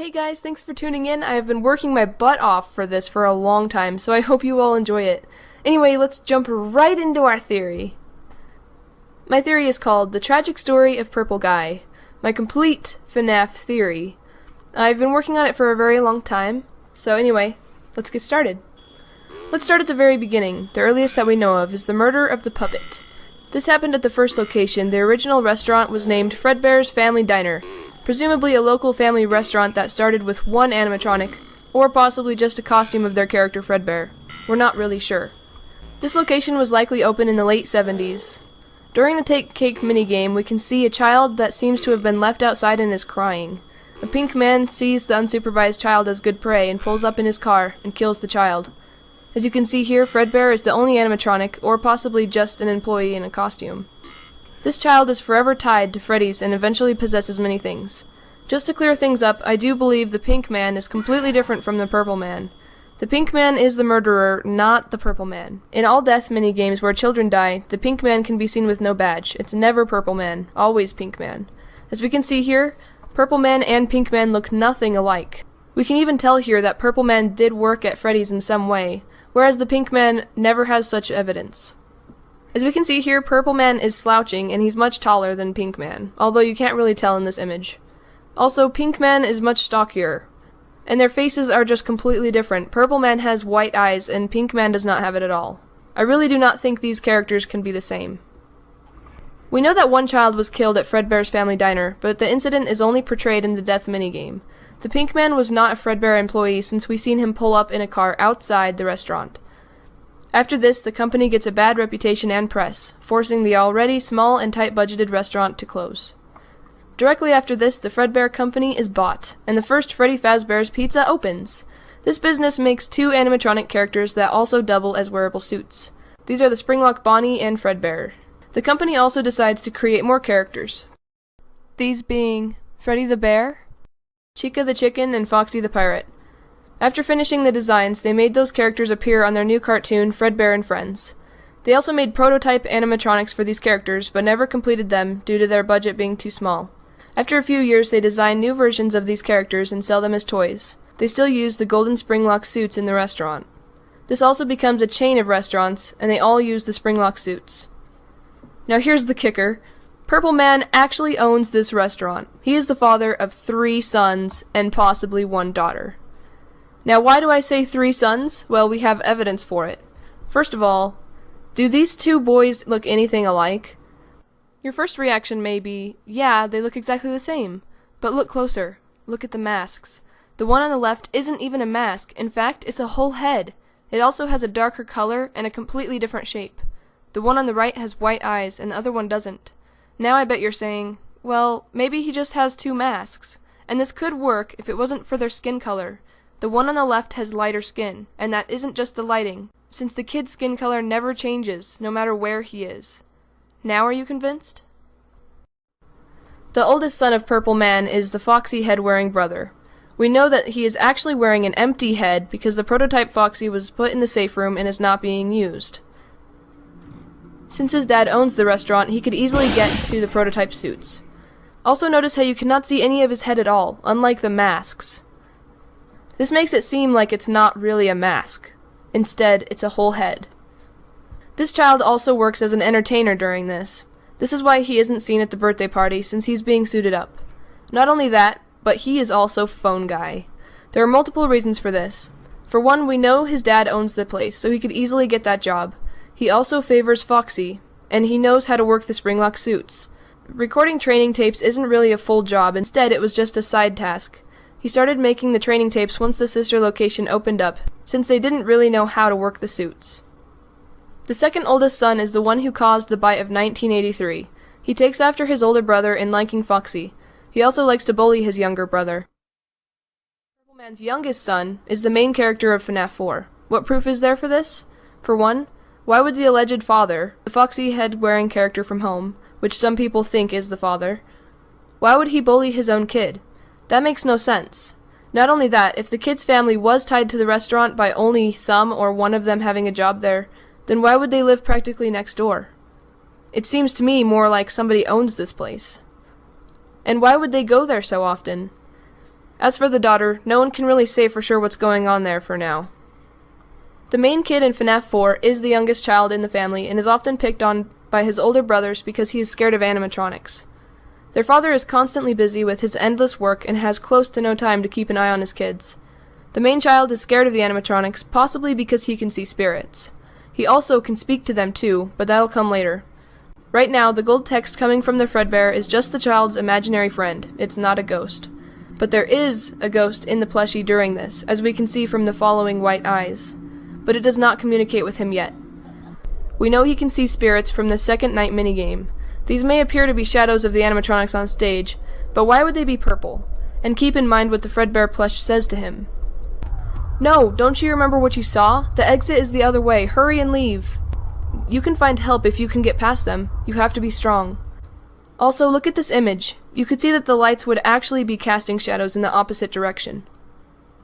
Hey guys, thanks for tuning in. I have been working my butt off for this for a long time, so I hope you all enjoy it. Anyway, let's jump right into our theory. My theory is called The Tragic Story of Purple Guy, my complete FNAF theory. I've been working on it for a very long time, so anyway, let's get started. Let's start at the very beginning. The earliest that we know of is the murder of the puppet. This happened at the first location. The original restaurant was named Fredbear's Family Diner, presumably a local family restaurant that started with one animatronic, or possibly just a costume of their character Fredbear. We're not really sure. This location was likely open in the late 70s. During the Take Cake minigame, we can see a child that seems to have been left outside and is crying. A pink man sees the unsupervised child as good prey and pulls up in his car and kills the child. As you can see here, Fredbear is the only animatronic, or possibly just an employee in a costume. This child is forever tied to Freddy's and eventually possesses many things. Just to clear things up, I do believe the pink man is completely different from the purple man. The pink man is the murderer, not the purple man. In all death minigames where children die, the pink man can be seen with no badge. It's never purple man, always pink man. As we can see here, purple man and pink man look nothing alike. We can even tell here that purple man did work at Freddy's in some way, whereas the pink man never has such evidence. As we can see here, purple man is slouching and he's much taller than pink man, although you can't really tell in this image. Also, pink man is much stockier, and their faces are just completely different. Purple man has white eyes and pink man does not have it at all. I really do not think these characters can be the same. We know that one child was killed at Fredbear's Family Diner, but the incident is only portrayed in the death minigame. The pink man was not a Fredbear employee since we seen him pull up in a car outside the restaurant. After this, the company gets a bad reputation and press, forcing the already small and tight-budgeted restaurant to close. Directly after this, the Fredbear Company is bought, and the first Freddy Fazbear's Pizza opens. This business makes two animatronic characters that also double as wearable suits. These are the Springlock Bonnie and Fredbear. The company also decides to create more characters, these being Freddy the Bear, Chica the Chicken, and Foxy the Pirate. After finishing the designs, they made those characters appear on their new cartoon, Fredbear and Friends. They also made prototype animatronics for these characters, but never completed them due to their budget being too small. After a few years, they designed new versions of these characters and sell them as toys. They still use the golden Springlock suits in the restaurant. This also becomes a chain of restaurants, and they all use the Springlock suits. Now here's the kicker. Purple Man actually owns this restaurant. He is the father of 3 sons and possibly 1 daughter. Now why do I say 3 sons? Well, we have evidence for it. First of all, do these 2 boys look anything alike? Your first reaction may be, yeah, they look exactly the same. But look closer. Look at the masks. The one on the left isn't even a mask. In fact, it's a whole head. It also has a darker color and a completely different shape. The one on the right has white eyes and the other one doesn't. Now I bet you're saying, well, maybe he just has 2 masks. And this could work if it wasn't for their skin color. The one on the left has lighter skin, and that isn't just the lighting, since the kid's skin color never changes, no matter where he is. Now are you convinced? The oldest son of Purple Man is the Foxy head-wearing brother. We know that he is actually wearing an empty head because the prototype Foxy was put in the safe room and is not being used. Since his dad owns the restaurant, he could easily get to the prototype suits. Also notice how you cannot see any of his head at all, unlike the masks. This makes it seem like it's not really a mask. Instead, it's a whole head. This child also works as an entertainer during this. This is why he isn't seen at the birthday party, since he's being suited up. Not only that, but he is also Phone Guy. There are multiple reasons for this. For one, we know his dad owns the place, so he could easily get that job. He also favors Foxy, and he knows how to work the Springlock suits. Recording training tapes isn't really a full job, instead it was just a side task. He started making the training tapes once the sister location opened up, since they didn't really know how to work the suits. The second oldest son is the one who caused the bite of 1983. He takes after his older brother in liking Foxy. He also likes to bully his younger brother. Purple Man's youngest son is the main character of FNAF 4. What proof is there for this? For one, why would the alleged father, the Foxy head-wearing character from Home, which some people think is the father, why would he bully his own kid? That makes no sense. Not only that, if the kid's family was tied to the restaurant by only some or one of them having a job there, then why would they live practically next door? It seems to me more like somebody owns this place. And why would they go there so often? As for the daughter, no one can really say for sure what's going on there for now. The main kid in FNAF 4 is the youngest child in the family and is often picked on by his older brothers because he is scared of animatronics. Their father is constantly busy with his endless work and has close to no time to keep an eye on his kids. The main child is scared of the animatronics, possibly because he can see spirits. He also can speak to them too, but that'll come later. Right now, the gold text coming from the Fredbear is just the child's imaginary friend. It's not a ghost. But there is a ghost in the plushie during this, as we can see from the following white eyes. But it does not communicate with him yet. We know he can see spirits from the second night minigame. These may appear to be shadows of the animatronics on stage, but why would they be purple? And keep in mind what the Fredbear plush says to him. No, don't you remember what you saw? The exit is the other way. Hurry and leave. You can find help if you can get past them. You have to be strong. Also, look at this image. You could see that the lights would actually be casting shadows in the opposite direction.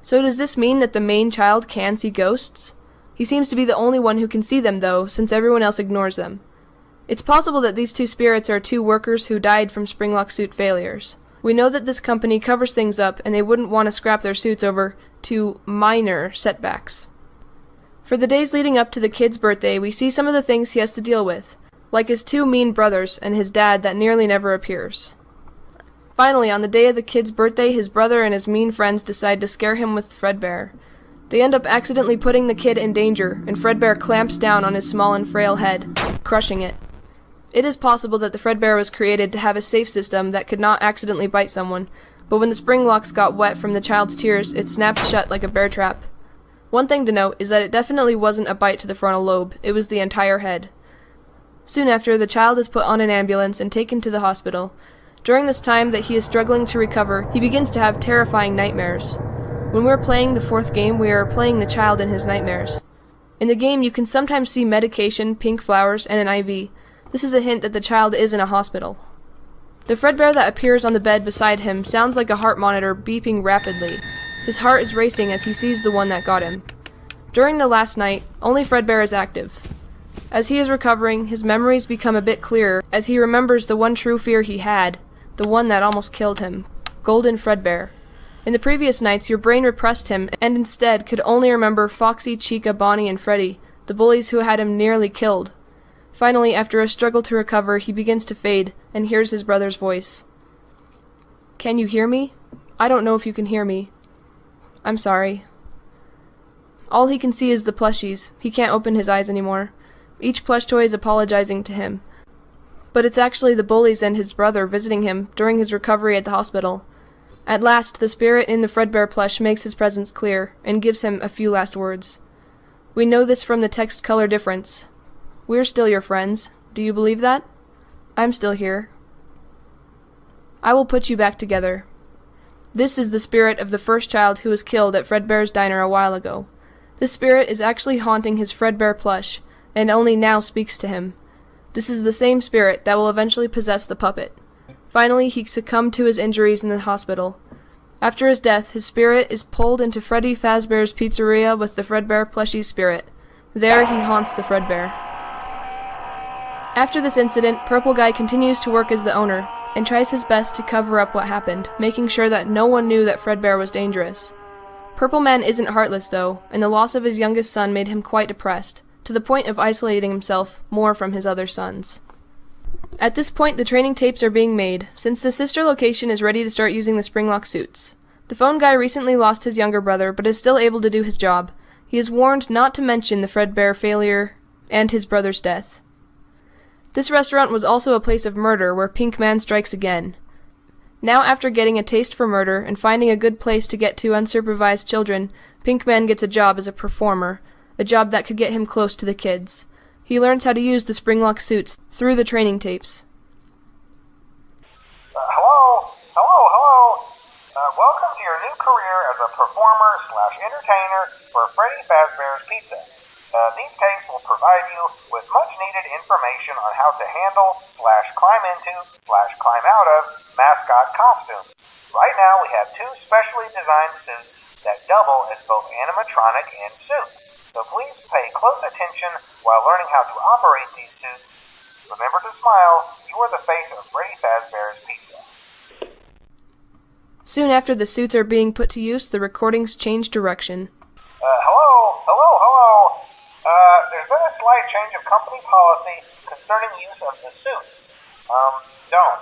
So does this mean that the main child can see ghosts? He seems to be the only one who can see them though, since everyone else ignores them. It's possible that these two spirits are two workers who died from Springlock suit failures. We know that this company covers things up and they wouldn't want to scrap their suits over two minor setbacks. For the days leading up to the kid's birthday, we see some of the things he has to deal with, like his two mean brothers and his dad that nearly never appears. Finally, on the day of the kid's birthday, his brother and his mean friends decide to scare him with Fredbear. They end up accidentally putting the kid in danger, and Fredbear clamps down on his small and frail head, crushing it. It is possible that the Fredbear was created to have a safe system that could not accidentally bite someone, but when the spring locks got wet from the child's tears, it snapped shut like a bear trap. One thing to note is that it definitely wasn't a bite to the frontal lobe, it was the entire head. Soon after, the child is put on an ambulance and taken to the hospital. During this time that he is struggling to recover, he begins to have terrifying nightmares. When we're playing the fourth game, we are playing the child in his nightmares. In the game, you can sometimes see medication, pink flowers, and an IV. This is a hint that the child is in a hospital. The Fredbear that appears on the bed beside him sounds like a heart monitor beeping rapidly. His heart is racing as he sees the one that got him. During the last night, only Fredbear is active. As he is recovering, his memories become a bit clearer as he remembers the one true fear he had, the one that almost killed him, Golden Fredbear. In the previous nights, your brain repressed him and instead could only remember Foxy, Chica, Bonnie, and Freddy, the bullies who had him nearly killed. Finally, after a struggle to recover, he begins to fade and hears his brother's voice. Can you hear me? I don't know if you can hear me. I'm sorry. All he can see is the plushies. He can't open his eyes anymore. Each plush toy is apologizing to him. But it's actually the bullies and his brother visiting him during his recovery at the hospital. At last, the spirit in the Fredbear plush makes his presence clear and gives him a few last words. We know this from the text color difference. We're still your friends. Do you believe that? I'm still here. I will put you back together. This is the spirit of the first child who was killed at Fredbear's diner a while ago. This spirit is actually haunting his Fredbear plush, and only now speaks to him. This is the same spirit that will eventually possess the puppet. Finally, he succumbed to his injuries in the hospital. After his death, his spirit is pulled into Freddy Fazbear's Pizzeria with the Fredbear plushie spirit. There he haunts the Fredbear. After this incident, Purple Guy continues to work as the owner, and tries his best to cover up what happened, making sure that no one knew that Fredbear was dangerous. Purple Man isn't heartless though, and the loss of his youngest son made him quite depressed, to the point of isolating himself more from his other sons. At this point, the training tapes are being made, since the sister location is ready to start using the Springlock suits. The phone guy recently lost his younger brother, but is still able to do his job. He is warned not to mention the Fredbear failure and his brother's death. This restaurant was also a place of murder where Pink Man strikes again. Now, after getting a taste for murder and finding a good place to get to unsupervised children, Pink Man gets a job as a performer, a job that could get him close to the kids. He learns how to use the Springlock suits through the training tapes. Hello. Welcome to your new career as a performer/entertainer for Freddy Fazbear's Pizza. These tapes will provide you with much-needed information on how to handle/climb into/climb out of mascot costumes. Right now, we have two specially designed suits that double as both animatronic and suit. So please pay close attention while learning how to operate these suits. Remember to smile. You are the face of Freddy Fazbear's Pizza. Soon after the suits are being put to use, the recordings change direction. Hello. There's been a slight change of company policy concerning use of the suit. Don't.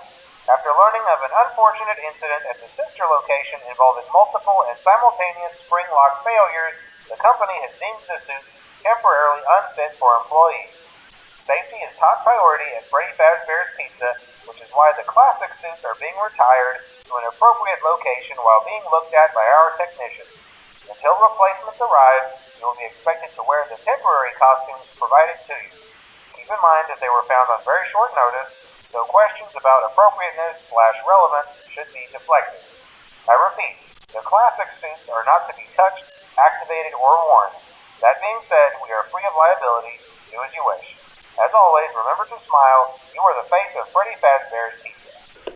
After learning of an unfortunate incident at the sister location involving multiple and simultaneous spring lock failures, the company has deemed the suit temporarily unfit for employees. Safety is top priority at Freddy Fazbear's Pizza, which is why the classic suits are being retired to an appropriate location while being looked at by our technicians. Until replacements arrive, you will be expected to wear the temporary costumes provided to you. Keep in mind that they were found on very short notice, so questions about appropriateness/relevance should be deflected. I repeat, the classic suits are not to be touched, activated, or worn. That being said, we are free of liability. Do as you wish. As always, remember to smile. You are the face of Freddy Fazbear's Pizza.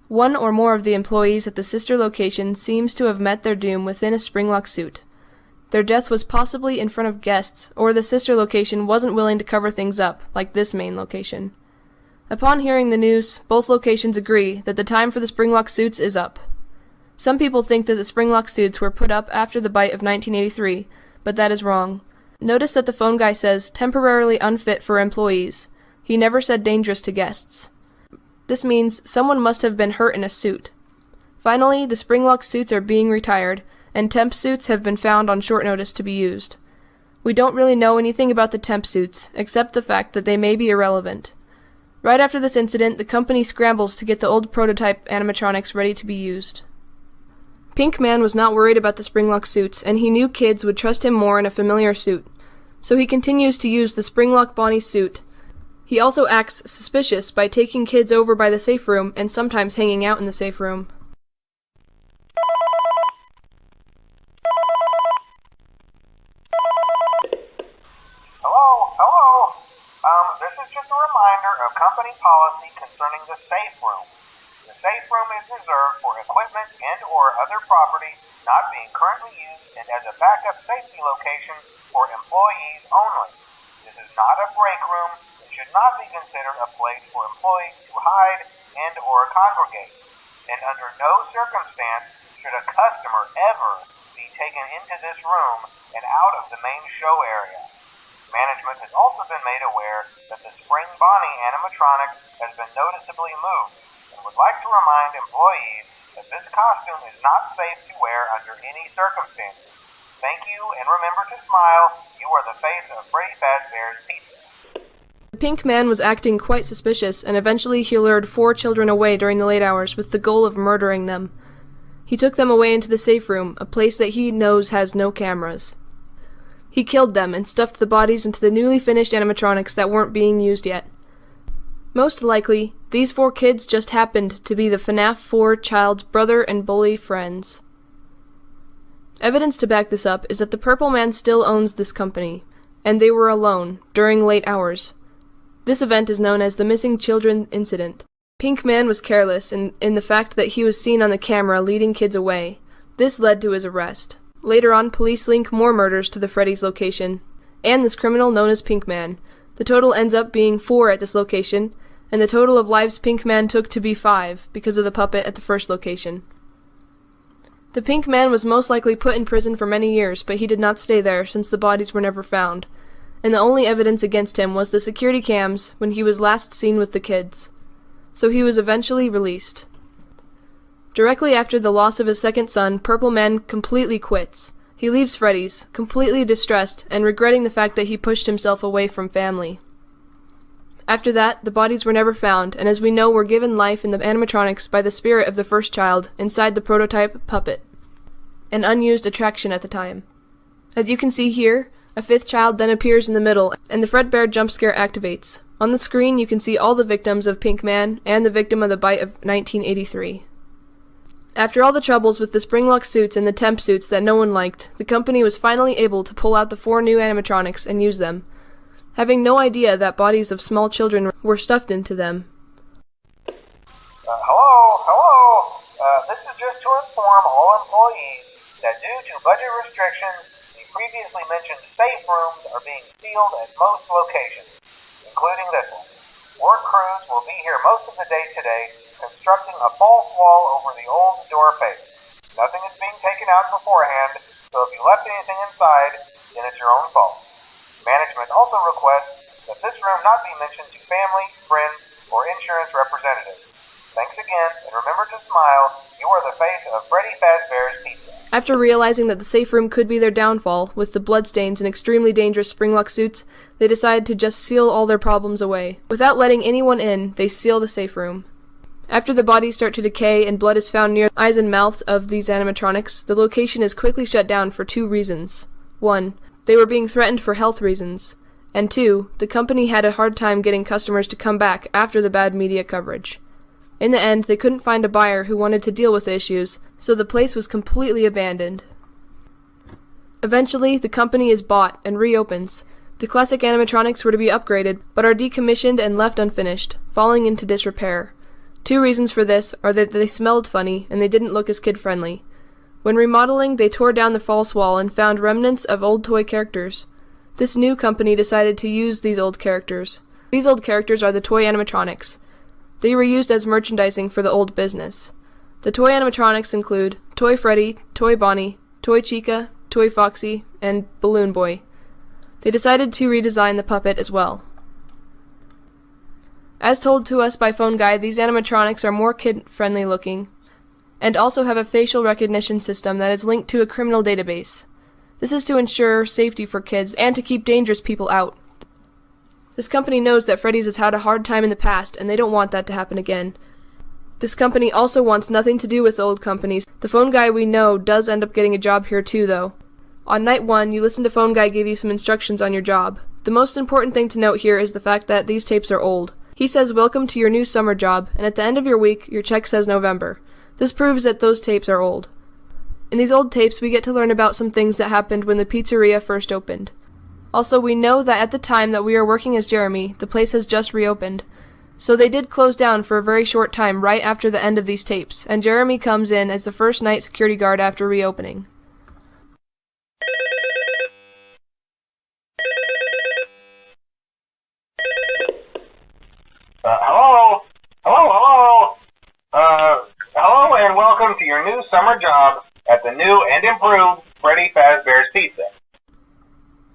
One or more of the employees at the sister location seems to have met their doom within a springlock suit. Their death was possibly in front of guests, or the sister location wasn't willing to cover things up, like this main location. Upon hearing the news, both locations agree that the time for the springlock suits is up. Some people think that the springlock suits were put up after the bite of 1983, but that is wrong. Notice that the phone guy says temporarily unfit for employees. He never said dangerous to guests. This means someone must have been hurt in a suit. Finally, the springlock suits are being retired, and temp suits have been found on short notice to be used. We don't really know anything about the temp suits, except the fact that they may be irrelevant. Right after this incident, the company scrambles to get the old prototype animatronics ready to be used. Pink Man was not worried about the springlock suits, and he knew kids would trust him more in a familiar suit. So he continues to use the springlock Bonnie suit. He also acts suspicious by taking kids over by the safe room and sometimes hanging out in the safe room. Hello. This is just a reminder of company policy concerning the safe room. The safe room is reserved for equipment and/or other property not being currently used and as a backup safety location for employees only. This is not a break room and should not be considered a place for employees to hide and/or congregate. And under no circumstance should a customer ever be taken into this room and out of the main show area. Management has also been made aware that the Spring Bonnie animatronic has been noticeably moved and would like to remind employees that this costume is not safe to wear under any circumstances. Thank you, and remember to smile. You are the face of Freddy Fazbear's Pizza. The Pink Man was acting quite suspicious, and eventually he lured 4 children away during the late hours with the goal of murdering them. He took them away into the safe room, a place that he knows has no cameras. He killed them and stuffed the bodies into the newly finished animatronics that weren't being used yet. Most likely, these 4 kids just happened to be the FNAF 4 child's brother and bully friends. Evidence to back this up is that the Purple Man still owns this company, and they were alone during late hours. This event is known as the Missing Children Incident. Pink Man was careless in the fact that he was seen on the camera leading kids away. This led to his arrest. Later on, police link more murders to the Freddy's location, and this criminal known as Pink Man. The total ends up being 4 at this location, and the total of lives Pink Man took to be 5 because of the puppet at the first location. The Pink Man was most likely put in prison for many years, but he did not stay there since the bodies were never found, and the only evidence against him was the security cams when he was last seen with the kids. So he was eventually released. Directly after the loss of his second son, Purple Man completely quits. He leaves Freddy's, completely distressed and regretting the fact that he pushed himself away from family. After that, the bodies were never found, and as we know, were given life in the animatronics by the spirit of the first child inside the prototype puppet, an unused attraction at the time. As you can see here, a 5th child then appears in the middle, and the Fredbear jump scare activates. On the screen, you can see all the victims of Pink Man and the victim of the bite of 1983. After all the troubles with the springlock suits and the temp suits that no one liked, the company was finally able to pull out the 4 new animatronics and use them, having no idea that bodies of small children were stuffed into them. Hello. This is just to inform all employees that due to budget restrictions, the previously mentioned safe rooms are being sealed at most locations, including this one. Work crews will be here most of the day today, constructing a false wall over the old door face. Nothing is being taken out beforehand, so if you left anything inside, then it's your own fault. Management also requests that this room not be mentioned to family, friends, or insurance representatives. Thanks again, and remember to smile. You are the face of Freddy Fazbear's Pizza. After realizing that the safe room could be their downfall, with the bloodstains and extremely dangerous Springlock suits, they decided to just seal all their problems away. Without letting anyone in, they seal the safe room. After the bodies start to decay and blood is found near the eyes and mouths of these animatronics, the location is quickly shut down for 2 reasons. 1. They were being threatened for health reasons. And 2. The company had a hard time getting customers to come back after the bad media coverage. In the end, they couldn't find a buyer who wanted to deal with the issues, so the place was completely abandoned. Eventually, the company is bought and reopens. The classic animatronics were to be upgraded, but are decommissioned and left unfinished, falling into disrepair. 2 reasons for this are that they smelled funny and they didn't look as kid-friendly. When remodeling, they tore down the false wall and found remnants of old toy characters. This new company decided to use these old characters. These old characters are the toy animatronics. They were used as merchandising for the old business. The toy animatronics include Toy Freddy, Toy Bonnie, Toy Chica, Toy Foxy, and Balloon Boy. They decided to redesign the puppet as well. As told to us by Phone Guy, these animatronics are more kid-friendly looking, and also have a facial recognition system that is linked to a criminal database. This is to ensure safety for kids and to keep dangerous people out. This company knows that Freddy's has had a hard time in the past, and they don't want that to happen again. This company also wants nothing to do with the old companies. The Phone Guy we know does end up getting a job here too, though. On night 1, you listen to Phone Guy give you some instructions on your job. The most important thing to note here is the fact that these tapes are old. He says, "Welcome to your new summer job," and at the end of your week, your check says November. This proves that those tapes are old. In these old tapes, we get to learn about some things that happened when the pizzeria first opened. Also, we know that at the time that we are working as Jeremy, the place has just reopened. So they did close down for a very short time right after the end of these tapes, and Jeremy comes in as the first night security guard after reopening. Hello, and welcome to your new summer job at the new and improved Freddy Fazbear's Pizza.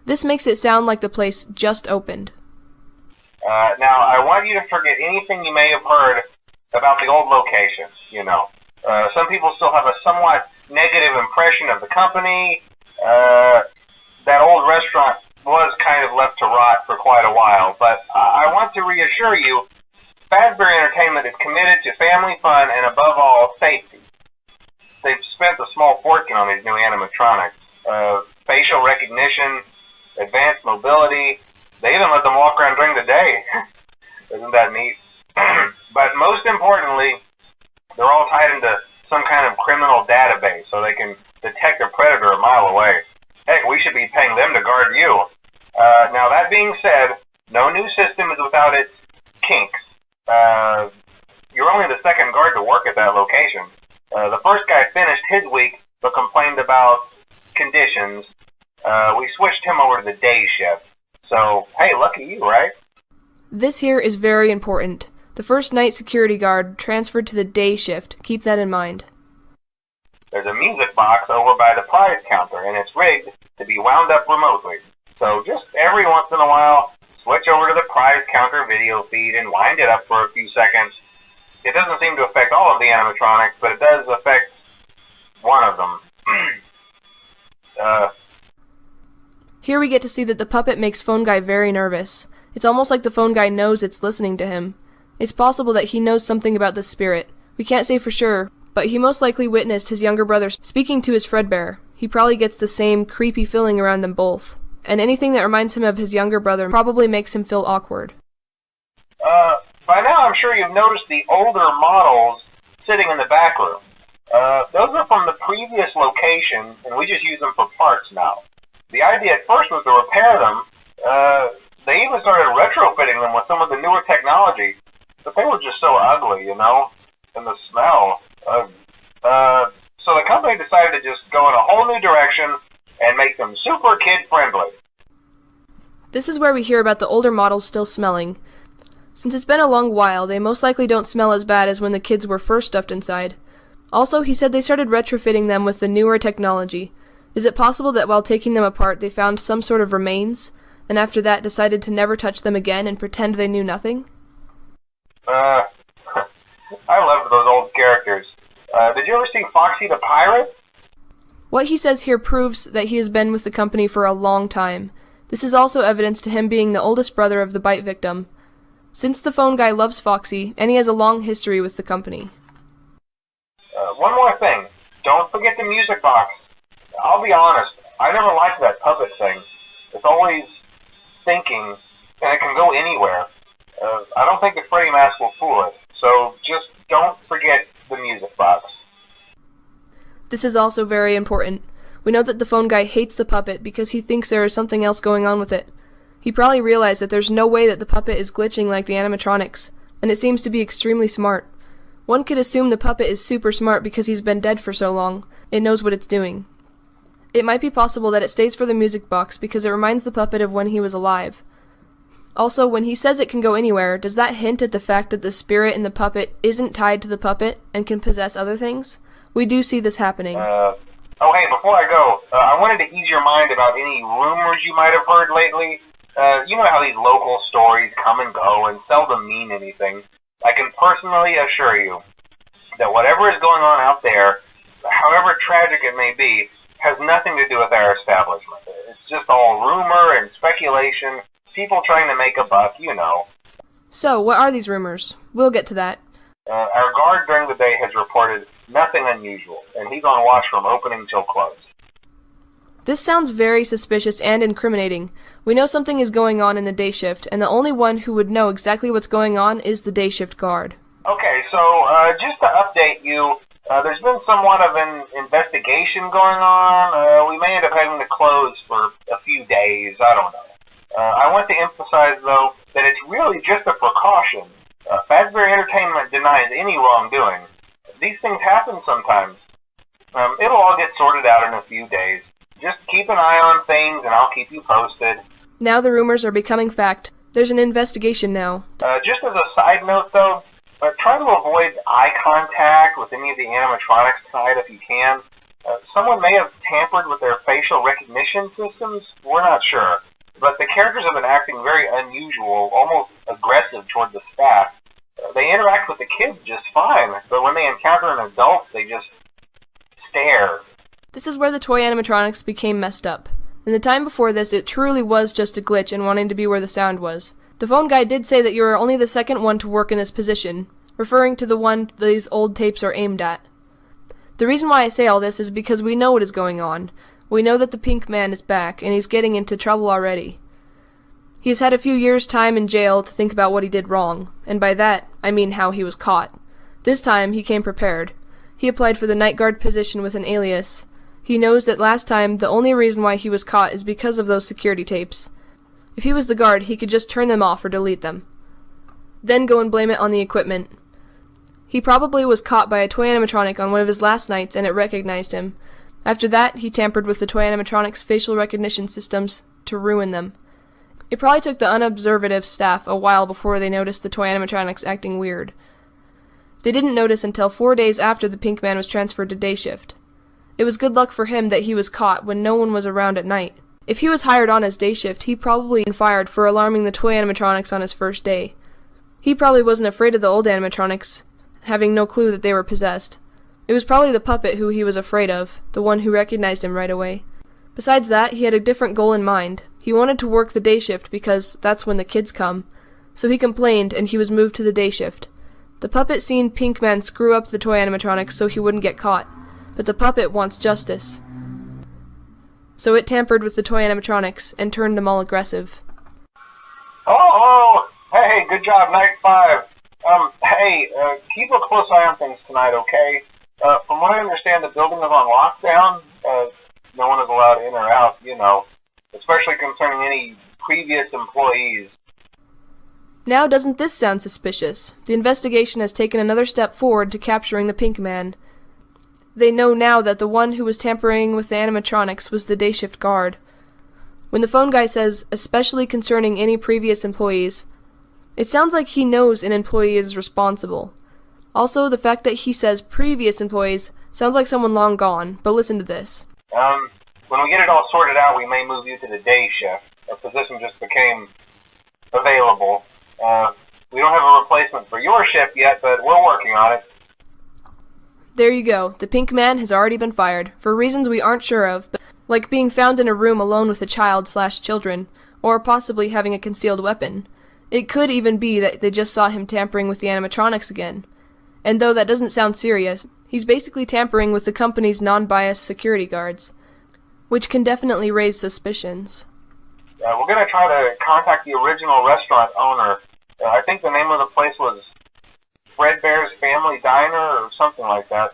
This makes it sound like the place just opened. Now, I want you to forget anything you may have heard about the old locations, Some people still have a somewhat negative impression of the company. That old restaurant was kind of left to rot for quite a while, but I want to reassure you, Fazbear Entertainment is committed to family fun and, above all, safety. They've spent a small fortune on these new animatronics. Facial recognition, advanced mobility. They even let them walk around during the day. Isn't that neat? But most importantly, they're all tied into some kind of criminal database so they can detect a predator a mile away. Heck, we should be paying them to guard you. Now, that being said, no new system is without its kinks. You're only the second guard to work at that location. The first guy finished his week but complained about conditions. We switched him over to the day shift. So, hey, lucky you, right? This here is very important. The first night security guard transferred to the day shift. Keep that in mind. There's a music box over by the prize counter, and it's rigged to be wound up remotely. So just every once in a while, switch over to the prize counter video feed and wind it up for a few seconds. It doesn't seem to affect all of the animatronics, but it does affect one of them. Here we get to see that the puppet makes Phone Guy very nervous. It's almost like the Phone Guy knows it's listening to him. It's possible that he knows something about the spirit. We can't say for sure, but he most likely witnessed his younger brother speaking to his Fredbear. He probably gets the same creepy feeling around them both. And anything that reminds him of his younger brother probably makes him feel awkward. By now I'm sure you've noticed the older models sitting in the back room. Those are from the previous location, and we just use them for parts now. The idea at first was to repair them. They even started retrofitting them with some of the newer technology, but they were just so ugly, and the smell. So the company decided to just go in a whole new direction and make them super kid-friendly. This is where we hear about the older models still smelling. Since it's been a long while, they most likely don't smell as bad as when the kids were first stuffed inside. Also, he said they started retrofitting them with the newer technology. Is it possible that while taking them apart they found some sort of remains, and after that decided to never touch them again and pretend they knew nothing? I loved those old characters. Did you ever see Foxy the Pirate? What he says here proves that he has been with the company for a long time. This is also evidence to him being the oldest brother of the bite victim. Since the phone guy loves Foxy, and he has a long history with the company. One more thing. Don't forget the music box. I'll be honest, I never liked that puppet thing. It's always thinking, and it can go anywhere. I don't think the Freddy mask will fool it, so just don't forget the music box. This is also very important. We know that the phone guy hates the puppet because he thinks there is something else going on with it. He probably realized that there's no way that the puppet is glitching like the animatronics, and it seems to be extremely smart. One could assume the puppet is super smart because he's been dead for so long. It knows what it's doing. It might be possible that it stays for the music box because it reminds the puppet of when he was alive. Also, when he says it can go anywhere, does that hint at the fact that the spirit in the puppet isn't tied to the puppet and can possess other things? We do see this happening. Oh hey, before I go, I wanted to ease your mind about any rumors you might have heard lately. You know how these local stories come and go and seldom mean anything. I can personally assure you that whatever is going on out there, however tragic it may be, has nothing to do with our establishment. It's just all rumor and speculation, people trying to make a buck, you know. So, what are these rumors? We'll get to that. Our guard during the day has reported nothing unusual, and he's on watch from opening till close. This sounds very suspicious and incriminating. We know something is going on in the day shift, and the only one who would know exactly what's going on is the day shift guard. Okay, so just to update you, there's been somewhat of an investigation going on. We may end up having to close for a few days, I don't know. I want to emphasize, though, that it's really just a precaution. Fazbear Entertainment denies any wrongdoing. These things happen sometimes. It'll all get sorted out in a few days. Just keep an eye on things, and I'll keep you posted. Now the rumors are becoming fact. There's an investigation now. Just as a side note, though, try to avoid eye contact with any of the animatronics tonight if you can. Someone may have tampered with their facial recognition systems. We're not sure. But the characters have been acting very unusual, almost aggressive toward the staff. They interact with the kids just fine, but when they encounter an adult, they just stare. This is where the toy animatronics became messed up. In the time before this, it truly was just a glitch and wanting to be where the sound was. The phone guy did say that you are only the second one to work in this position, referring to the one these old tapes are aimed at. The reason why I say all this is because we know what is going on. We know that the Pink Man is back, and he's getting into trouble already. He has had a few years' time in jail to think about what he did wrong, and by that, I mean how he was caught. This time, he came prepared. He applied for the night guard position with an alias. He knows that last time, the only reason why he was caught is because of those security tapes. If he was the guard, he could just turn them off or delete them. Then go and blame it on the equipment. He probably was caught by a toy animatronic on one of his last nights and it recognized him. After that, he tampered with the toy animatronic's facial recognition systems to ruin them. It probably took the unobservative staff a while before they noticed the toy animatronics acting weird. They didn't notice until 4 days after the Pink Man was transferred to day shift. It was good luck for him that he was caught when no one was around at night. If he was hired on as day shift, he probably been fired for alarming the toy animatronics on his first day. He probably wasn't afraid of the old animatronics, having no clue that they were possessed. It was probably the puppet who he was afraid of, the one who recognized him right away. Besides that, he had a different goal in mind. He wanted to work the day shift because that's when the kids come. So he complained and he was moved to the day shift. The puppet seen Pink Man screw up the toy animatronics so he wouldn't get caught. But the puppet wants justice. So it tampered with the toy animatronics and turned them all aggressive. Oh, hey, good job, Night 5. Keep a close eye on things tonight, okay? From what I understand, the building is on lockdown. No one is allowed in or out, you know, especially concerning any previous employees. Now doesn't this sound suspicious? The investigation has taken another step forward to capturing the Pink Man. They know now that the one who was tampering with the animatronics was the day shift guard. When the phone guy says, especially concerning any previous employees, It sounds like he knows an employee is responsible. Also, the fact that he says previous employees sounds like someone long gone, but listen to this. When we get it all sorted out, we may move you to the day shift. A position just became available. We don't have a replacement for your shift yet, but we're working on it. There you go. The pink man has already been fired, for reasons we aren't sure of, like being found in a room alone with a child/children, or possibly having a concealed weapon. It could even be that they just saw him tampering with the animatronics again. And though that doesn't sound serious, he's basically tampering with the company's non-biased security guards, which can definitely raise suspicions. We're going to try to contact the original restaurant owner. I think the name of the place was Fredbear's Family Diner or something like that.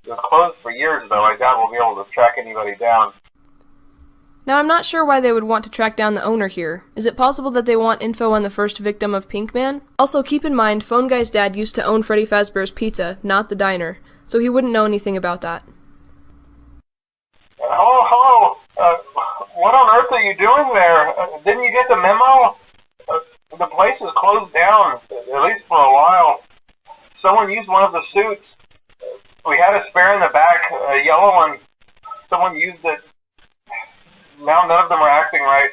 It was closed for years, though. I doubt we'll be able to track anybody down. Now, I'm not sure why they would want to track down the owner here. Is it possible that they want info on the first victim of Pinkman? Also, keep in mind, Phone Guy's dad used to own Freddy Fazbear's Pizza, not the diner, so he wouldn't know anything about that. Hello? What on earth are you doing there? Didn't you get the memo? The place is closed down, at least for a while. Someone used one of the suits. We had a spare in the back, a yellow one. Someone used it. Now none of them are acting right.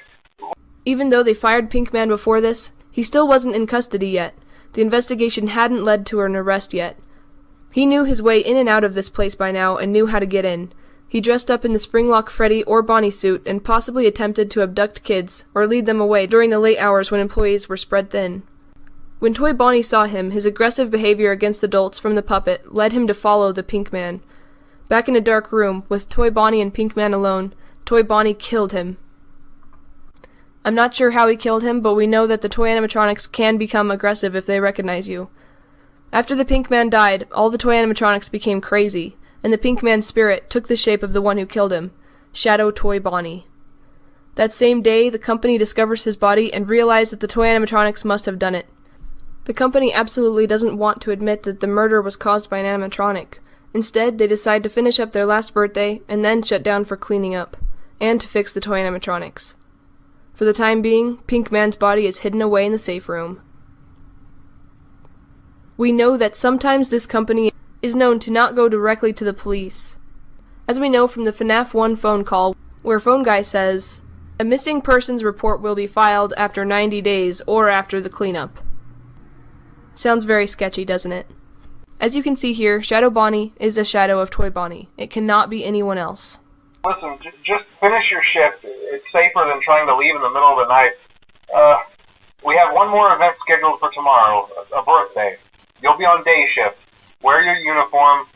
Even though they fired Pinkman before this, he still wasn't in custody yet. The investigation hadn't led to an arrest yet. He knew his way in and out of this place by now and knew how to get in. He dressed up in the Springlock Freddy or Bonnie suit and possibly attempted to abduct kids or lead them away during the late hours when employees were spread thin. When Toy Bonnie saw him, his aggressive behavior against adults from the puppet led him to follow the Pinkman. Back in a dark room, with Toy Bonnie and Pinkman alone, Toy Bonnie killed him. I'm not sure how he killed him, but we know that the toy animatronics can become aggressive if they recognize you. After the Pinkman died, all the toy animatronics became crazy, and the Pinkman's spirit took the shape of the one who killed him, Shadow Toy Bonnie. That same day, the company discovers his body and realizes that the toy animatronics must have done it. The company absolutely doesn't want to admit that the murder was caused by an animatronic. Instead, they decide to finish up their last birthday and then shut down for cleaning up, and to fix the toy animatronics. For the time being, Pinkman's body is hidden away in the safe room. We know that sometimes this company is known to not go directly to the police. As we know from the FNAF 1 phone call, where Phone Guy says, "A missing persons report will be filed after 90 days or after the cleanup." Sounds very sketchy, doesn't it? As you can see here, Shadow Bonnie is a shadow of Toy Bonnie. It cannot be anyone else. Listen, just finish your shift. It's safer than trying to leave in the middle of the night. We have one more event scheduled for tomorrow, a birthday. You'll be on day shift. Wear your uniform.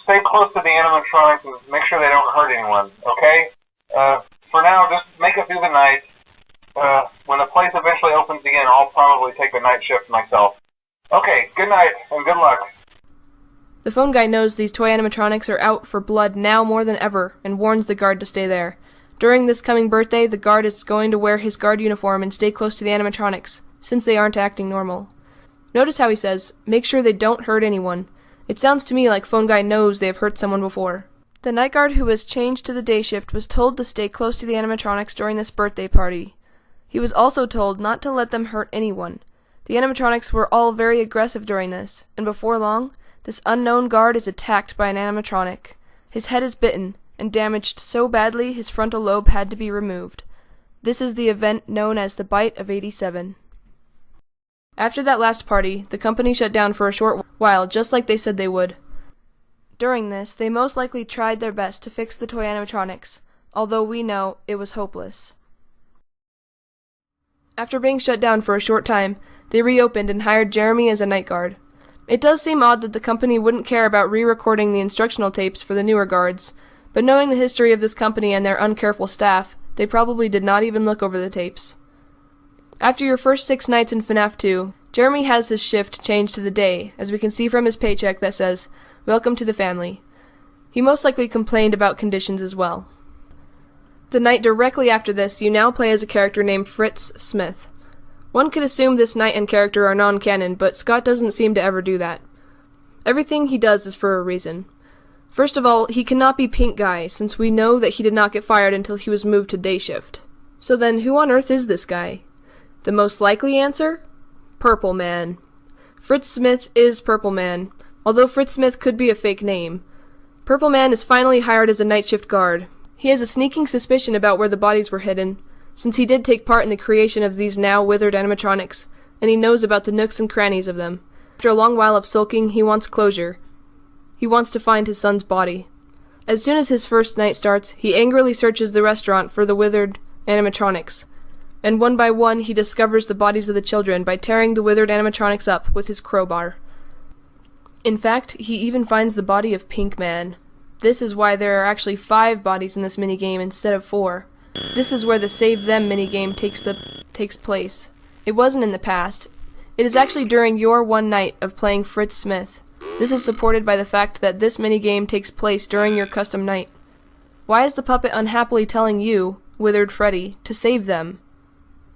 Stay close to the animatronics and make sure they don't hurt anyone, okay? For now, just make it through the night. When the place eventually opens again, I'll probably take the night shift myself. Okay, good night and good luck. The Phone Guy knows these toy animatronics are out for blood now more than ever and warns the guard to stay there. During this coming birthday, the guard is going to wear his guard uniform and stay close to the animatronics, since they aren't acting normal. Notice how he says, make sure they don't hurt anyone. It sounds to me like Phone Guy knows they have hurt someone before. The night guard who was changed to the day shift was told to stay close to the animatronics during this birthday party. He was also told not to let them hurt anyone. The animatronics were all very aggressive during this, and before long, this unknown guard is attacked by an animatronic. His head is bitten, and damaged so badly his frontal lobe had to be removed. This is the event known as the Bite of 87. After that last party, the company shut down for a short while, just like they said they would. During this, they most likely tried their best to fix the toy animatronics, although we know it was hopeless. After being shut down for a short time, they reopened and hired Jeremy as a night guard. It does seem odd that the company wouldn't care about re-recording the instructional tapes for the newer guards, but knowing the history of this company and their uncareful staff, they probably did not even look over the tapes. After your first 6 nights in FNAF 2, Jeremy has his shift changed to the day, as we can see from his paycheck that says, "Welcome to the family." He most likely complained about conditions as well. The night directly after this, you now play as a character named Fritz Smith. One could assume this night and character are non-canon, but Scott doesn't seem to ever do that. Everything he does is for a reason. First of all, he cannot be Pink Guy, since we know that he did not get fired until he was moved to day shift. So then, who on earth is this guy? The most likely answer? Purple Man. Fritz Smith is Purple Man, although Fritz Smith could be a fake name. Purple Man is finally hired as a night shift guard. He has a sneaking suspicion about where the bodies were hidden, since he did take part in the creation of these now withered animatronics, and he knows about the nooks and crannies of them. After a long while of sulking, he wants closure. He wants to find his son's body. As soon as his first night starts, he angrily searches the restaurant for the withered animatronics, and one by one he discovers the bodies of the children by tearing the withered animatronics up with his crowbar. In fact, he even finds the body of Pink Man. This is why there are actually 5 bodies in this minigame instead of 4. This is where the Save Them minigame takes place. It wasn't in the past. It is actually during your one night of playing Fritz Smith. This is supported by the fact that this minigame takes place during your custom night. Why is the puppet unhappily telling you, Withered Freddy, to save them?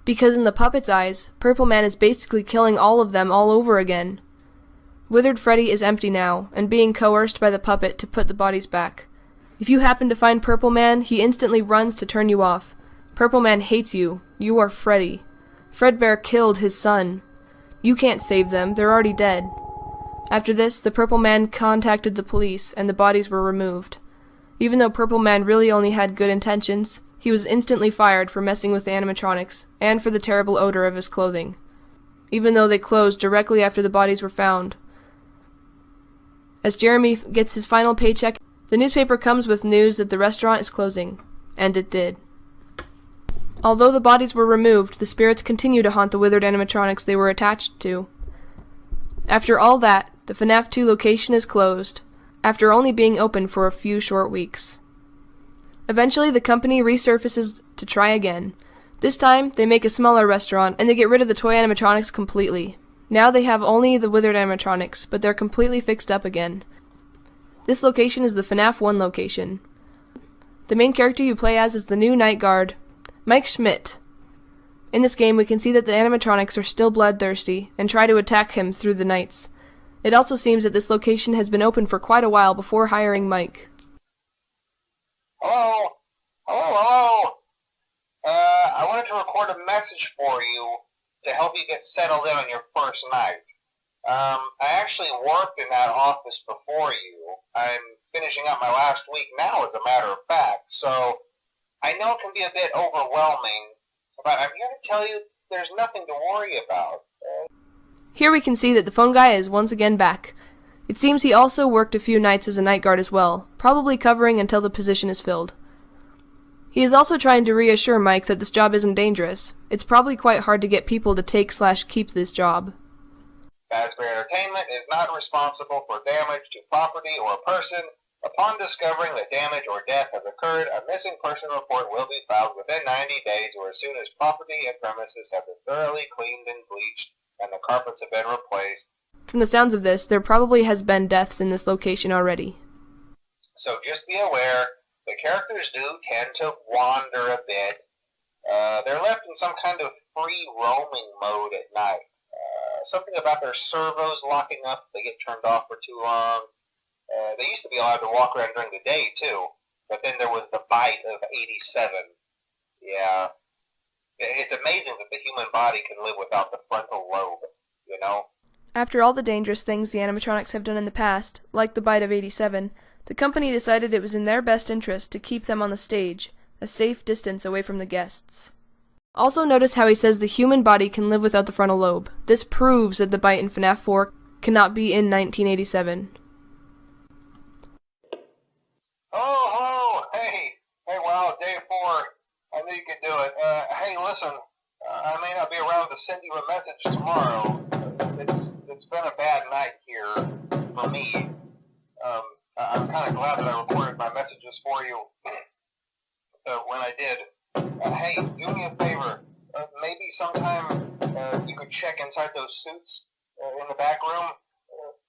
Because in the puppet's eyes, Purple Man is basically killing all of them all over again. Withered Freddy is empty now, and being coerced by the puppet to put the bodies back. If you happen to find Purple Man, he instantly runs to turn you off. Purple Man hates you. You are Freddy. Fredbear killed his son. You can't save them, they're already dead. After this, the Purple Man contacted the police, and the bodies were removed. Even though Purple Man really only had good intentions, he was instantly fired for messing with the animatronics, and for the terrible odor of his clothing. Even though they closed directly after the bodies were found. As Jeremy gets his final paycheck, the newspaper comes with news that the restaurant is closing. And it did. Although the bodies were removed, the spirits continue to haunt the withered animatronics they were attached to. After all that, the FNAF 2 location is closed, after only being open for a few short weeks. Eventually, the company resurfaces to try again. This time, they make a smaller restaurant, and they get rid of the toy animatronics completely. Now they have only the withered animatronics, but they're completely fixed up again. This location is the FNAF 1 location. The main character you play as is the new night guard, Mike Schmidt. In this game, we can see that the animatronics are still bloodthirsty, and try to attack him through the nights. It also seems that this location has been open for quite a while before hiring Mike. Hello? Hello? I wanted to record a message for you to help you get settled in on your first night. I actually worked in that office before you. I'm finishing up my last week now, as a matter of fact, so I know it can be a bit overwhelming, but I'm here to tell you there's nothing to worry about. Here we can see that the phone guy is once again back. It seems he also worked a few nights as a night guard as well, probably covering until the position is filled. He is also trying to reassure Mike that this job isn't dangerous. It's probably quite hard to get people to take/keep this job. Fazbear Entertainment is not responsible for damage to property or person. Upon discovering that damage or death has occurred, a missing person report will be filed within 90 days or as soon as property and premises have been thoroughly cleaned and bleached and the carpets have been replaced. From the sounds of this, there probably has been deaths in this location already. So just be aware, the characters do tend to wander a bit. They're left in some kind of free roaming mode at night. Something about their servos locking up if they get turned off for too long. They used to be allowed to walk around during the day, too. But then there was the bite of 87. Yeah. It's amazing that the human body can live without the frontal lobe, you know? After all the dangerous things the animatronics have done in the past, like the bite of 87, the company decided it was in their best interest to keep them on the stage, a safe distance away from the guests. Also notice how he says the human body can live without the frontal lobe. This proves that the bite in FNAF 4 cannot be in 1987. Oh, hey, wow, day 4. I knew you could do it. Hey, listen, I may not be around to send you a message tomorrow. It's been a bad night here for me. I'm kind of glad that I recorded my messages for you when I did. Hey, do me a favor. Maybe sometime you could check inside those suits in the back room.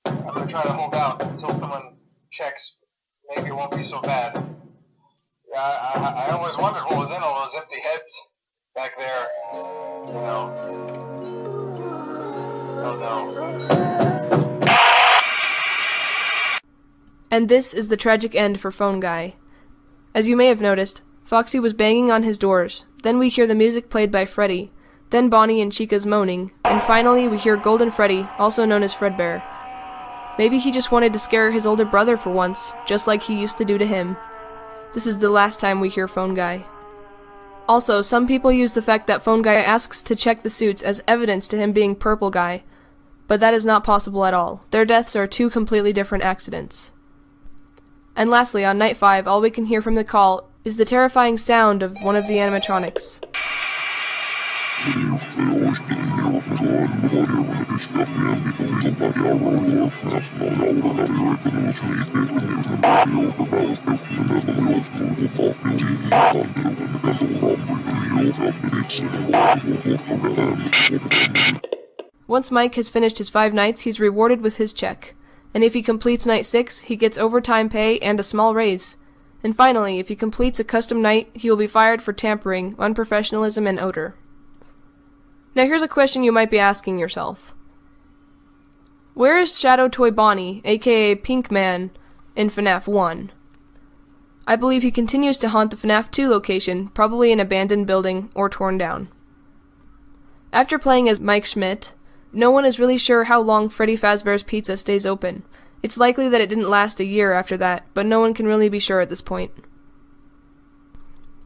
I'm going to try to hold out until someone checks. Maybe it won't be so bad. Yeah, I always wondered what was in all those empty heads back there. You know. Oh no. And this is the tragic end for Phone Guy. As you may have noticed, Foxy was banging on his doors. Then we hear the music played by Freddy. then Bonnie and Chica's moaning, and finally we hear Golden Freddy, also known as Fredbear. Maybe he just wanted to scare his older brother for once, just like he used to do to him. This is the last time we hear Phone Guy. Also, some people use the fact that Phone Guy asks to check the suits as evidence to him being Purple Guy, but that is not possible at all. Their deaths are two completely different accidents. And lastly, on night 5, all we can hear from the call is the terrifying sound of one of the animatronics. Once Mike has finished his 5 nights, he's rewarded with his check. And if he completes night 6, he gets overtime pay and a small raise. And finally, if he completes a custom night, he will be fired for tampering, unprofessionalism, and odor. Now here's a question you might be asking yourself. Where is Shadow Toy Bonnie, aka Pink Man, in FNAF 1? I believe he continues to haunt the FNAF 2 location, probably an abandoned building or torn down. After playing as Mike Schmidt, no one is really sure how long Freddy Fazbear's Pizza stays open. It's likely that it didn't last a year after that, but no one can really be sure at this point.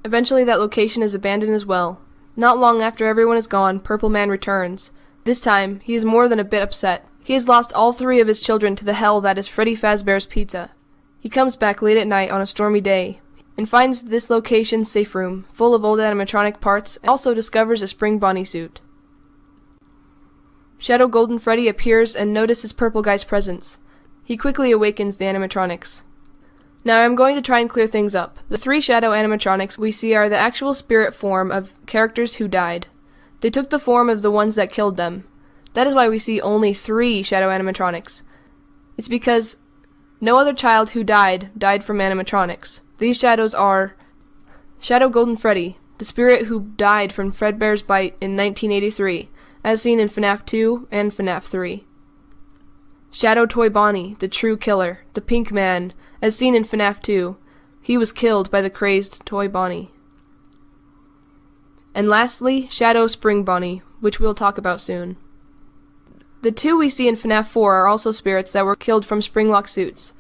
Eventually that location is abandoned as well. Not long after everyone is gone, Purple Man returns. This time, he is more than a bit upset. He has lost all 3 of his children to the hell that is Freddy Fazbear's Pizza. He comes back late at night on a stormy day, and finds this location's safe room, full of old animatronic parts, and also discovers a spring Bonnie suit. Shadow Golden Freddy appears and notices Purple Guy's presence. He quickly awakens the animatronics. Now I'm going to try and clear things up. The 3 shadow animatronics we see are the actual spirit form of characters who died. They took the form of the ones that killed them. That is why we see only 3 shadow animatronics. It's because no other child who died from animatronics. These shadows are Shadow Golden Freddy, the spirit who died from Fredbear's bite in 1983, as seen in FNAF 2 and FNAF 3. Shadow Toy Bonnie, the true killer, the Pink Man, as seen in FNAF 2. He was killed by the crazed Toy Bonnie. And lastly, Shadow Spring Bonnie, which we'll talk about soon. The 2 we see in FNAF 4 are also spirits that were killed from Springlock suits.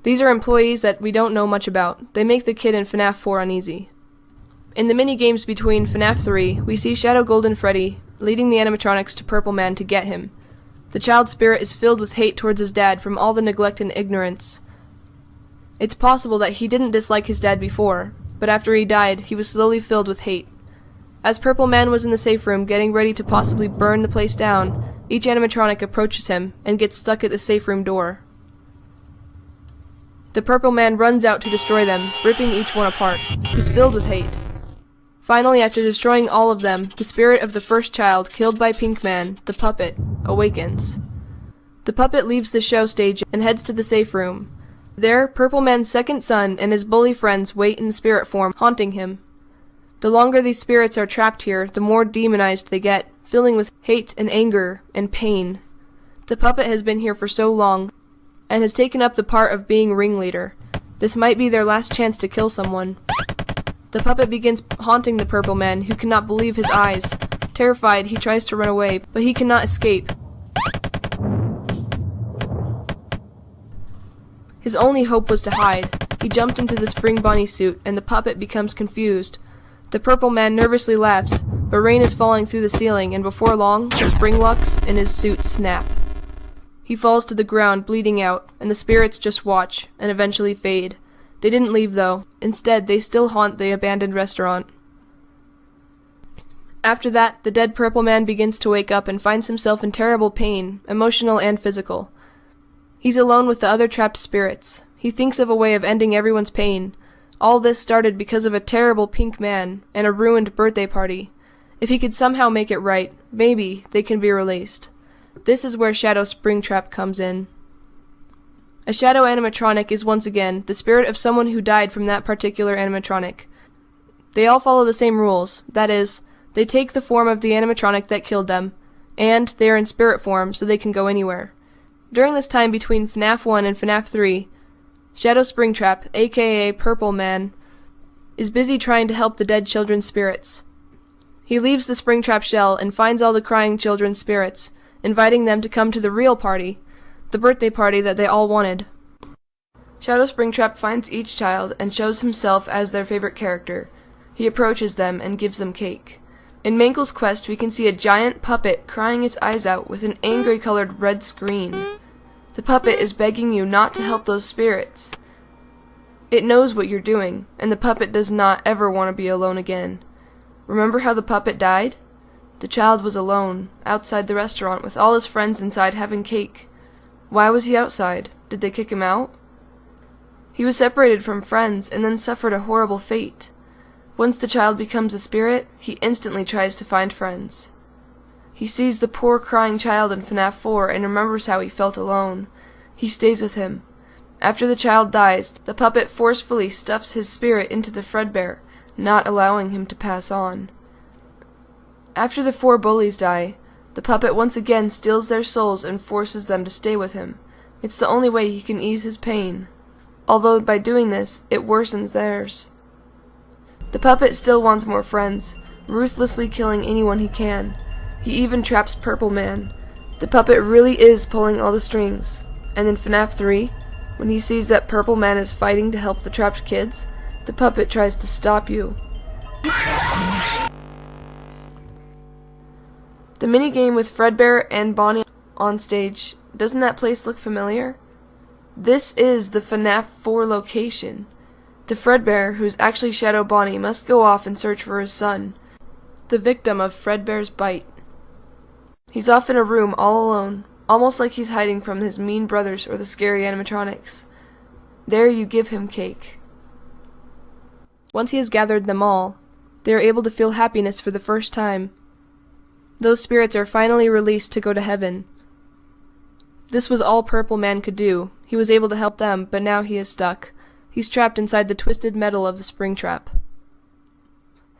These are employees that we don't know much about. They make the kid in FNAF 4 uneasy. In the mini-games between FNAF 3, we see Shadow Golden Freddy leading the animatronics to Purple Man to get him. The child spirit is filled with hate towards his dad from all the neglect and ignorance. It's possible that he didn't dislike his dad before, but after he died, he was slowly filled with hate. As Purple Man was in the safe room getting ready to possibly burn the place down, each animatronic approaches him and gets stuck at the safe room door. The Purple Man runs out to destroy them, ripping each one apart. He's filled with hate. Finally, after destroying all of them, the spirit of the first child killed by Pink Man, the puppet, awakens. The puppet leaves the show stage and heads to the safe room. There, Purple Man's second son and his bully friends wait in spirit form, haunting him. The longer these spirits are trapped here, the more demonized they get, filling with hate and anger and pain. The puppet has been here for so long, and has taken up the part of being ringleader. This might be their last chance to kill someone. The puppet begins haunting the Purple Man, who cannot believe his eyes. Terrified, he tries to run away, but he cannot escape. His only hope was to hide. He jumped into the Spring Bonnie suit, and the puppet becomes confused. The Purple Man nervously laughs, but rain is falling through the ceiling, and before long, the spring locks in his suit snap. He falls to the ground, bleeding out, and the spirits just watch, and eventually fade. They didn't leave, though. Instead, they still haunt the abandoned restaurant. After that, the dead Purple Man begins to wake up and finds himself in terrible pain, emotional and physical. He's alone with the other trapped spirits. He thinks of a way of ending everyone's pain. All this started because of a terrible Pink Man and a ruined birthday party. If he could somehow make it right, maybe they can be released. This is where Shadow Springtrap comes in. A shadow animatronic is once again the spirit of someone who died from that particular animatronic. They all follow the same rules, that is, they take the form of the animatronic that killed them, and they are in spirit form so they can go anywhere. During this time between FNAF 1 and FNAF 3, Shadow Springtrap, aka Purple Man, is busy trying to help the dead children's spirits. He leaves the Springtrap shell and finds all the crying children's spirits, inviting them to come to the real party, the birthday party that they all wanted. Shadow Springtrap finds each child and shows himself as their favorite character. He approaches them and gives them cake. In Mankel's quest, we can see a giant puppet crying its eyes out with an angry-colored red screen. The puppet is begging you not to help those spirits. It knows what you're doing, and the puppet does not ever want to be alone again. Remember how the puppet died? The child was alone, outside the restaurant with all his friends inside having cake. Why was he outside? Did they kick him out? He was separated from friends and then suffered a horrible fate. Once the child becomes a spirit, he instantly tries to find friends. He sees the poor crying child in FNAF 4 and remembers how he felt alone. He stays with him. After the child dies, the puppet forcefully stuffs his spirit into the Fredbear, not allowing him to pass on. After the 4 bullies die, the puppet once again steals their souls and forces them to stay with him. It's the only way he can ease his pain. Although by doing this, it worsens theirs. The puppet still wants more friends, ruthlessly killing anyone he can. He even traps Purple Man. The puppet really is pulling all the strings. And in FNAF 3, when he sees that Purple Man is fighting to help the trapped kids, the puppet tries to stop you. The minigame with Fredbear and Bonnie on stage, doesn't that place look familiar? This is the FNAF 4 location. The Fredbear, who's actually Shadow Bonnie, must go off and search for his son, the victim of Fredbear's bite. He's off in a room all alone, almost like he's hiding from his mean brothers or the scary animatronics. There you give him cake. Once he has gathered them all, they are able to feel happiness for the first time. Those spirits are finally released to go to heaven. This was all Purple Man could do. He was able to help them, but now he is stuck. He's trapped inside the twisted metal of the Springtrap.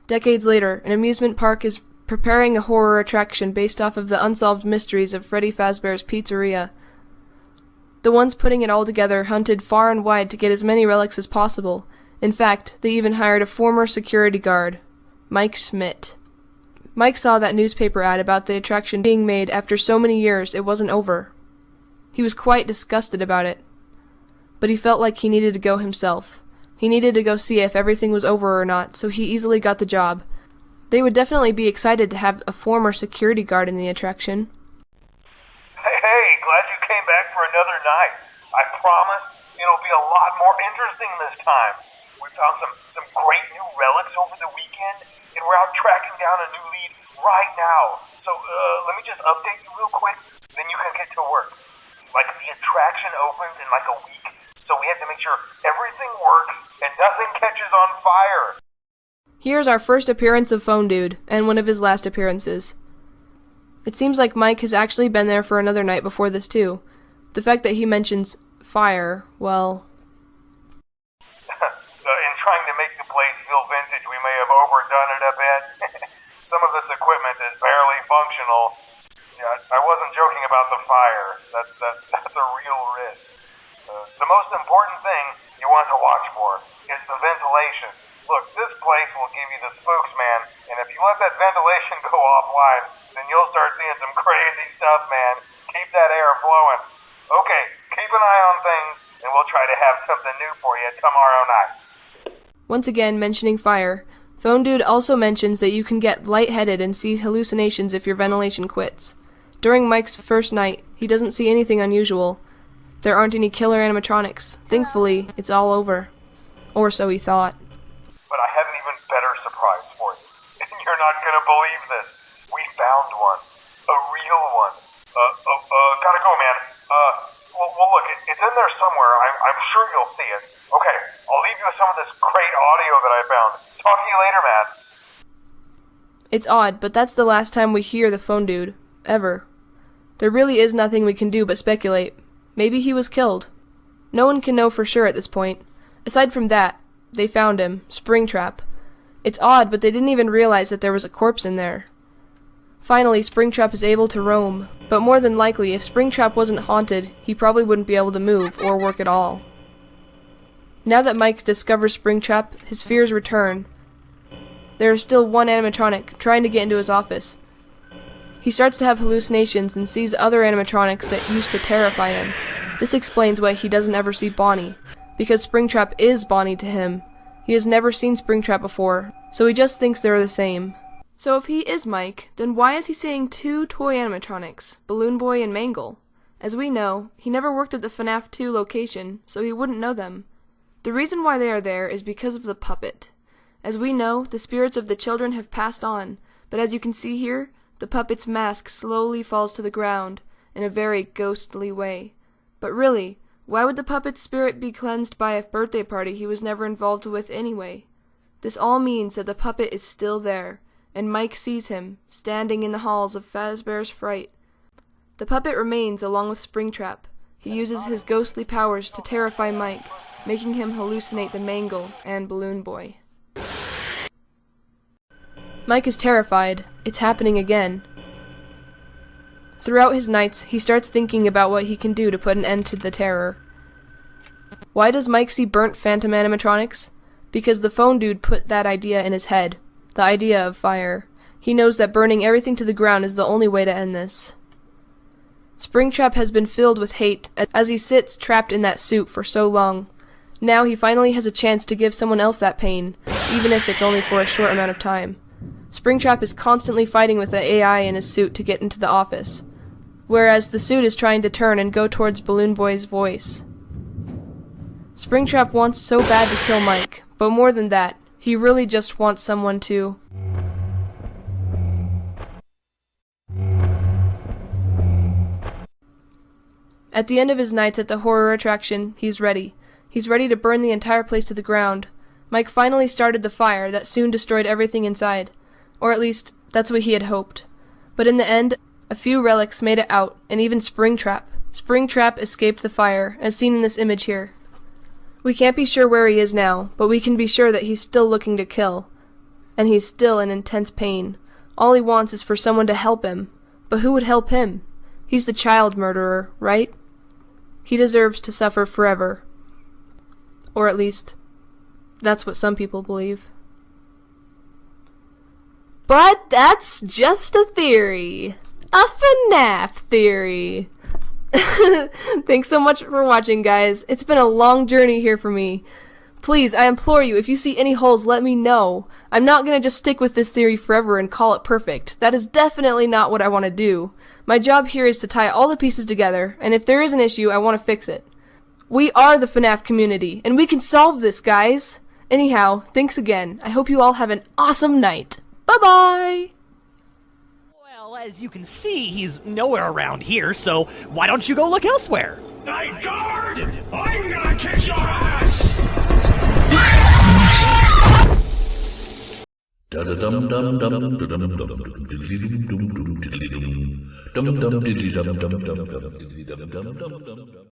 Decades later, an amusement park is preparing a horror attraction based off of the unsolved mysteries of Freddy Fazbear's Pizzeria. The ones putting it all together hunted far and wide to get as many relics as possible. In fact, they even hired a former security guard, Mike Schmidt. Mike saw that newspaper ad about the attraction being made after so many years it wasn't over. He was quite disgusted about it. But he felt like he needed to go himself. He needed to go see if everything was over or not, so he easily got the job. They would definitely be excited to have a former security guard in the attraction. Hey, glad you came back for another night. I promise it'll be a lot more interesting this time. We found some great new relics over the weekend, and we're out tracking down a new lead right now. So, let me just update you real quick, then you can get to work. Like, the attraction opens in like a week, so we have to make sure everything works and nothing catches on fire. Here's our first appearance of Phone Dude, and one of his last appearances. It seems like Mike has actually been there for another night before this too. The fact that he mentions fire, well... In trying to make the place feel vintage, we may have overdone it a bit. Some of this equipment is barely functional. Yeah, I wasn't joking about the fire. That's a real risk. The most important thing you want to watch for is the ventilation. Look, this place will give you the spooks, man, and if you let that ventilation go offline, then you'll start seeing some crazy stuff, man. Keep that air flowing. Okay, keep an eye on things, and we'll try to have something new for you tomorrow night. Once again, mentioning fire, Phone Dude also mentions that you can get lightheaded and see hallucinations if your ventilation quits. During Mike's first night, he doesn't see anything unusual. There aren't any killer animatronics. Thankfully, it's all over. Or so he thought. But I have an even better surprise for you. And you're not gonna believe this. We found one. A real one. Gotta go, man. Well, look, it's in there somewhere. I'm sure you'll see it. Okay, I'll leave you with some of this great audio that I found. Talk to you later, man. It's odd, but that's the last time we hear the Phone Dude. Ever. There really is nothing we can do but speculate. Maybe he was killed. No one can know for sure at this point. Aside from that, they found him, Springtrap. It's odd, but they didn't even realize that there was a corpse in there. Finally, Springtrap is able to roam, but more than likely, if Springtrap wasn't haunted, he probably wouldn't be able to move or work at all. Now that Mike discovers Springtrap, his fears return. there is still one animatronic trying to get into his office. He starts to have hallucinations and sees other animatronics that used to terrify him. This explains why he doesn't ever see Bonnie, because Springtrap is Bonnie to him. He has never seen Springtrap before, so he just thinks they're the same. So if he is Mike, then why is he seeing two toy animatronics, Balloon Boy and Mangle? As we know, he never worked at the FNAF 2 location, so he wouldn't know them. The reason why they are there is because of the puppet. As we know, the spirits of the children have passed on, but as you can see here, the puppet's mask slowly falls to the ground, in a very ghostly way. But really, why would the puppet's spirit be cleansed by a birthday party he was never involved with anyway? This all means that the puppet is still there, and Mike sees him, standing in the halls of Fazbear's Fright. The puppet remains along with Springtrap. He uses his ghostly powers to terrify Mike, making him hallucinate the Mangle and Balloon Boy. Mike is terrified. It's happening again. Throughout his nights, he starts thinking about what he can do to put an end to the terror. Why does Mike see burnt phantom animatronics? Because the phone dude put that idea in his head. The idea of fire. He knows that burning everything to the ground is the only way to end this. Springtrap has been filled with hate as he sits trapped in that suit for so long. Now he finally has a chance to give someone else that pain, even if it's only for a short amount of time. Springtrap is constantly fighting with the AI in his suit to get into the office, whereas the suit is trying to turn and go towards Balloon Boy's voice. Springtrap wants so bad to kill Mike, but more than that, he really just wants someone to... At the end of his nights at the horror attraction, he's ready. He's ready to burn the entire place to the ground. Mike finally started the fire that soon destroyed everything inside. Or at least, that's what he had hoped. But in the end, a few relics made it out, and even Springtrap. Springtrap escaped the fire, as seen in this image here. We can't be sure where he is now, but we can be sure that he's still looking to kill. And he's still in intense pain. All he wants is for someone to help him. But who would help him? He's the child murderer, right? He deserves to suffer forever. Or at least, that's what some people believe. But that's just a theory. A FNAF theory. Thanks so much for watching, guys. It's been a long journey here for me. Please, I implore you, if you see any holes, let me know. I'm not gonna just stick with this theory forever and call it perfect. That is definitely not what I want to do. My job here is to tie all the pieces together, and if there is an issue, I want to fix it. We are the FNAF community, and we can solve this, guys! Anyhow, thanks again. I hope you all have an awesome night. Bye-bye! Well, as you can see, he's nowhere around here, so why don't you go look elsewhere? Night Guard! I'm gonna kick your ass! Da da dum dum dum dum dum dum diddly dum dum dum diddly dum dum dum diddly dum dum dum dum diddly dum dum dum dum.